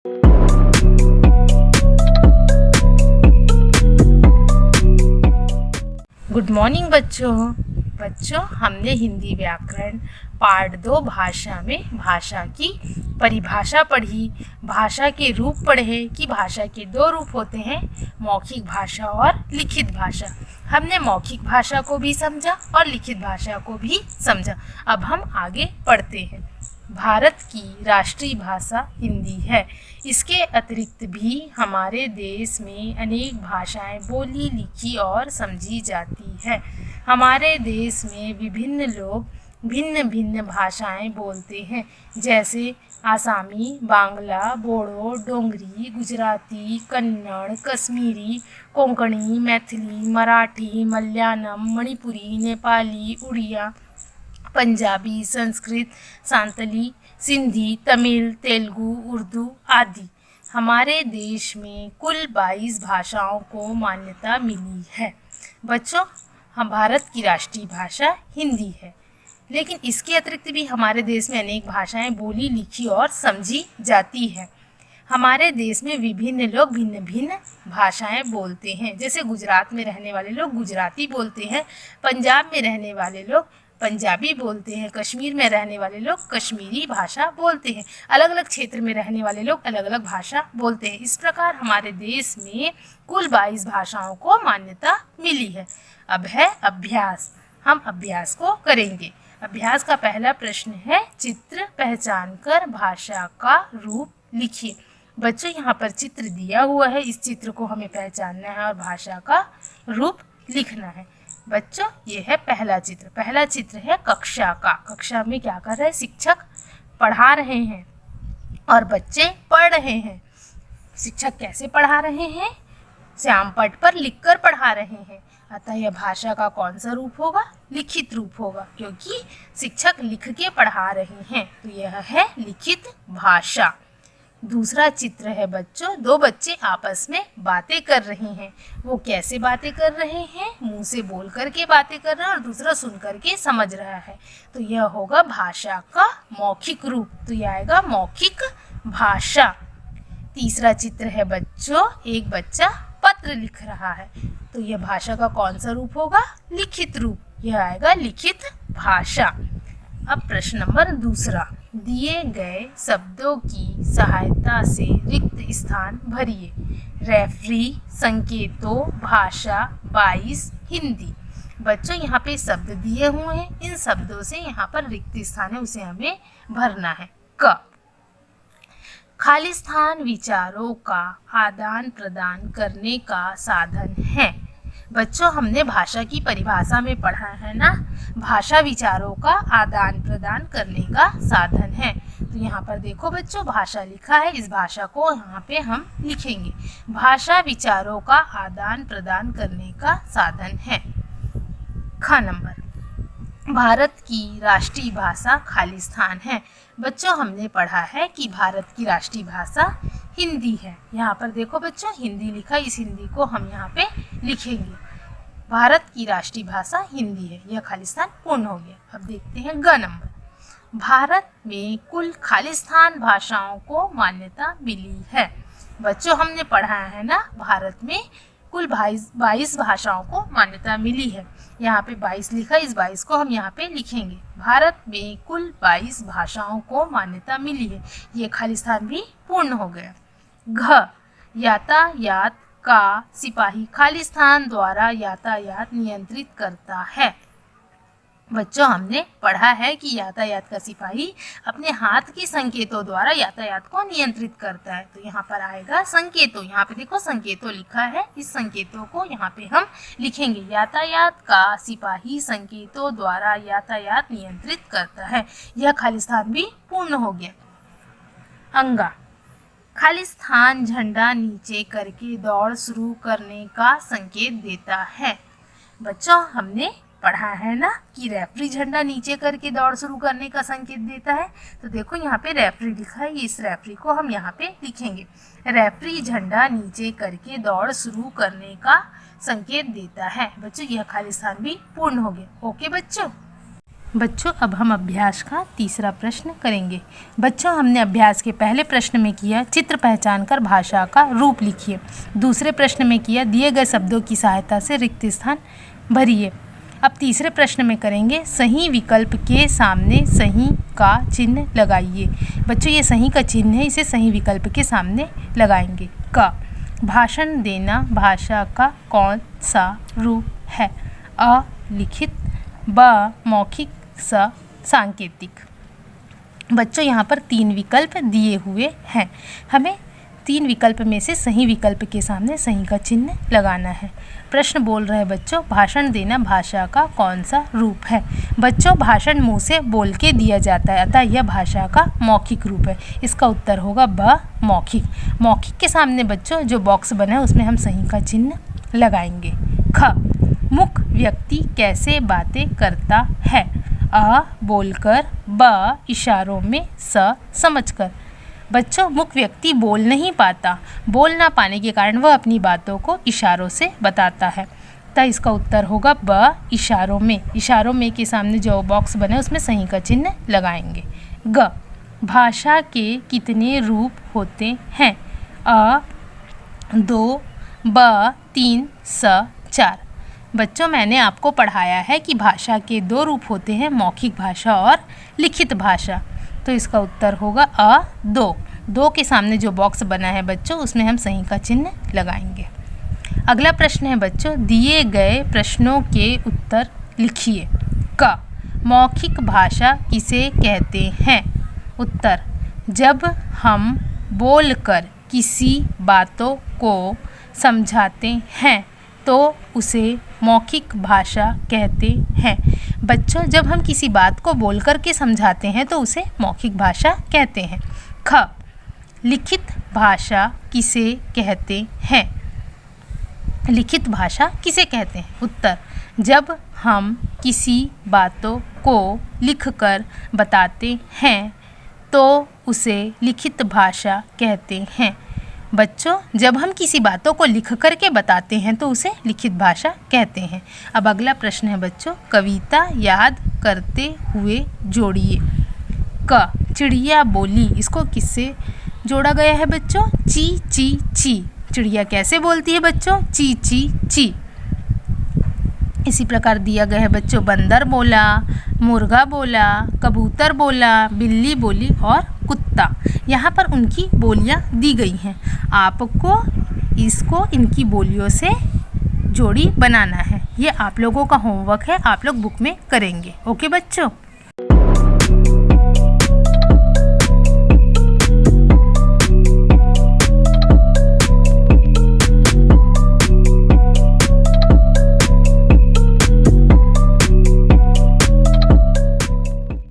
Good morning बच्चों हमने हिंदी व्याकरण पार्ट 2 भाषा में भाषा की परिभाषा पढ़ी, भाषा के रूप पढ़े कि भाषा के 2 रूप होते हैं, मौखिक भाषा और लिखित भाषा। हमने मौखिक भाषा को भी समझा और लिखित भाषा को भी समझा। अब हम आगे पढ़ते हैं। भारत की राष्ट्रीय भाषा हिंदी है। इसके अतिरिक्त भी हमारे देश में अनेक भाषाएं बोली, लिखी और समझी जाती है। हमारे देश में विभिन्न लोग भिन्न भिन्न भाषाएं बोलते हैं, जैसे आसामी, बांग्ला, बोडो, डोंगरी, गुजराती, कन्नड़, कश्मीरी, कोंकणी, मैथिली, मराठी, मलयालम, मणिपुरी, नेपाली, उड़िया, पंजाबी, संस्कृत, संताली, सिंधी, तमिल, तेलुगु, उर्दू आदि। हमारे देश में कुल 22 भाषाओं को मान्यता मिली है। बच्चों, हम भारत की राष्ट्रीय भाषा हिंदी है, लेकिन इसके अतिरिक्त भी हमारे देश में अनेक भाषाएं बोली, लिखी और समझी जाती हैं। हमारे देश में विभिन्न लोग भिन्न भिन्न भाषाएं बोलते हैं, जैसे गुजरात में रहने वाले लोग गुजराती बोलते हैं, पंजाब में रहने वाले लोग पंजाबी बोलते हैं, कश्मीर में रहने वाले लोग कश्मीरी भाषा बोलते हैं, अलग अलग क्षेत्र में रहने वाले लोग अलग अलग भाषा बोलते हैं। इस प्रकार हमारे देश में कुल 22 भाषाओं को मान्यता मिली है। अब है अभ्यास। हम अभ्यास को करेंगे। अभ्यास का पहला प्रश्न है, चित्र पहचान कर भाषा का रूप लिखिए। बच्चों, यहाँ पर चित्र दिया हुआ है, इस चित्र को हमें पहचानना है और भाषा का रूप लिखना है। बच्चों, ये है पहला चित्र। पहला चित्र है कक्षा का। कक्षा में क्या कर रहे हैं? शिक्षक पढ़ा रहे हैं और बच्चे पढ़ रहे हैं। शिक्षक कैसे पढ़ा रहे हैं? श्याम पट पर लिखकर पढ़ा रहे हैं। अतः यह भाषा का कौन सा रूप होगा? लिखित रूप होगा, क्योंकि शिक्षक लिख के पढ़ा रहे हैं, तो यह है लिखित भाषा। दूसरा चित्र है बच्चों, 2 बच्चे आपस में बातें कर रहे हैं। वो कैसे बातें कर रहे हैं? मुंह से बोल करके बातें कर रहे हैं और दूसरा सुन करके समझ रहा है, तो यह होगा भाषा का मौखिक रूप, तो यह आएगा मौखिक भाषा। तीसरा चित्र है बच्चों, एक बच्चा पत्र लिख रहा है, तो यह भाषा का कौन सा रूप होगा? लिखित रूप, यह आएगा लिखित भाषा। अब प्रश्न नंबर 2, दिए गए शब्दों की सहायता से रिक्त स्थान भरिए। रेफरी, संकेतों, भाषा, 22 हिंदी। बच्चों, यहाँ पे शब्द दिए हुए हैं, इन शब्दों से यहाँ पर रिक्त स्थान है, उसे हमें भरना है। क, खालिस्तान विचारों का आदान प्रदान करने का साधन है। बच्चों, हमने भाषा की परिभाषा में पढ़ा है ना, भाषा विचारों का आदान प्रदान करने का साधन है। तो यहाँ पर देखो बच्चों, भाषा लिखा है, इस भाषा को यहाँ पे हम लिखेंगे। भाषा विचारों का आदान प्रदान करने का साधन है। ख नंबर, भारत की राष्ट्रीय भाषा खालिस्तान है। बच्चों, हमने पढ़ा है कि भारत की राष्ट्रीय भाषा हिंदी है। यहाँ पर देखो बच्चों, हिंदी लिखा, इस हिंदी को हम यहाँ पे लिखेंगे। भारत की राष्ट्रीय भाषा हिंदी है, यह खालिस्तान पूर्ण हो गया। अब देखते हैं ग नंबर, भारत में कुल खालिस्तान भाषाओं को मान्यता मिली है। बच्चों, हमने पढ़ा है ना, भारत में कुल 22 भाषाओं को मान्यता मिली है। यहाँ पे 22 लिखा, इस 22 को हम यहाँ पे लिखेंगे। भारत में कुल 22 भाषाओं को मान्यता मिली है, ये खालिस्तान भी पूर्ण हो गया। घ, यातायात का सिपाही खालिस्तान द्वारा यातायात नियंत्रित करता है। बच्चों, हमने पढ़ा है कि यातायात का सिपाही अपने हाथ के संकेतों द्वारा यातायात को नियंत्रित करता है, तो यहाँ पर आएगा संकेतों। यहाँ पे देखो संकेतों लिखा है, इस संकेतों को यहाँ पे हम लिखेंगे। यातायात का सिपाही संकेतों द्वारा यातायात नियंत्रित करता है, यह खालिस्तान भी पूर्ण हो गया। अंगा, खालिस्तान झंडा नीचे करके दौड़ शुरू करने का संकेत देता है। बच्चों, हमने पढ़ा है ना कि रेफरी झंडा नीचे करके दौड़ शुरू करने का संकेत देता है, तो देखो यहाँ पे रेफरी लिखा है, इस रेफरी को हम यहाँ पे लिखेंगे। रेफरी झंडा नीचे करके दौड़ शुरू करने का संकेत देता है। बच्चों, यह खालिस्तान भी पूर्ण हो गया। ओके बच्चों। बच्चों अब हम अभ्यास का तीसरा प्रश्न करेंगे। बच्चों हमने अभ्यास के पहले प्रश्न में किया चित्र पहचान कर भाषा का रूप लिखिए। दूसरे प्रश्न में किया दिए गए शब्दों की सहायता से रिक्त स्थान भरिए। अब तीसरे प्रश्न में करेंगे सही विकल्प के सामने सही का चिन्ह लगाइए। बच्चों ये सही का चिन्ह है, इसे सही विकल्प के सामने लगाएंगे। क भाषण देना भाषा का कौन सा रूप है? अ लिखित, ब मौखिक, स सांकेतिक। बच्चों यहाँ पर 3 विकल्प दिए हुए हैं, हमें 3 विकल्प में से सही विकल्प के सामने सही का चिन्ह लगाना है। प्रश्न बोल रहे हैं बच्चों भाषण देना भाषा का कौन सा रूप है? बच्चों भाषण मुंह से बोल के दिया जाता है, अतः यह भाषा का मौखिक रूप है। इसका उत्तर होगा ब मौखिक। मौखिक के सामने बच्चों जो बॉक्स बना है उसमें हम सही का चिन्ह लगाएंगे। ख मुख व्यक्ति कैसे बातें करता है? अ बोलकर, ब इशारों में, स समझकर। बच्चों मुख व्यक्ति बोल नहीं पाता, बोल ना पाने के कारण वह अपनी बातों को इशारों से बताता है, तो इसका उत्तर होगा ब इशारों में। इशारों में के सामने जो बॉक्स बना है उसमें सही का चिन्ह लगाएंगे। ग भाषा के कितने रूप होते हैं? अ 2, ब 3, स 4। बच्चों मैंने आपको पढ़ाया है कि भाषा के 2 रूप होते हैं, मौखिक भाषा और लिखित भाषा, तो इसका उत्तर होगा अ 2। 2 के सामने जो बॉक्स बना है बच्चों उसमें हम सही का चिन्ह लगाएंगे। अगला प्रश्न है बच्चों दिए गए प्रश्नों के उत्तर लिखिए। क मौखिक भाषा किसे कहते हैं? उत्तर जब हम बोलकर किसी बातों को समझाते हैं तो उसे मौखिक भाषा कहते हैं। बच्चों जब हम किसी बात को बोल कर के समझाते हैं तो उसे मौखिक भाषा कहते हैं। ख लिखित भाषा किसे कहते हैं? लिखित भाषा किसे कहते हैं? उत्तर जब हम किसी बातों को लिखकर बताते हैं तो उसे लिखित भाषा कहते हैं। बच्चों जब हम किसी बातों को लिख कर के बताते हैं तो उसे लिखित भाषा कहते हैं। अब अगला प्रश्न है बच्चों कविता याद करते हुए जोड़िए। क चिड़िया बोली, इसको किससे जोड़ा गया है बच्चों? ची ची ची। चिड़िया कैसे बोलती है बच्चों? ची ची ची। इसी प्रकार दिया गया है बच्चों बंदर बोला, मुर्गा बोला, कबूतर बोला, बिल्ली बोली और कुत्ता। यहाँ पर उनकी बोलियाँ दी गई हैं, आपको इसको इनकी बोलियों से जोड़ी बनाना है। ये आप लोगों का होमवर्क है, आप लोग बुक में करेंगे। ओके बच्चों।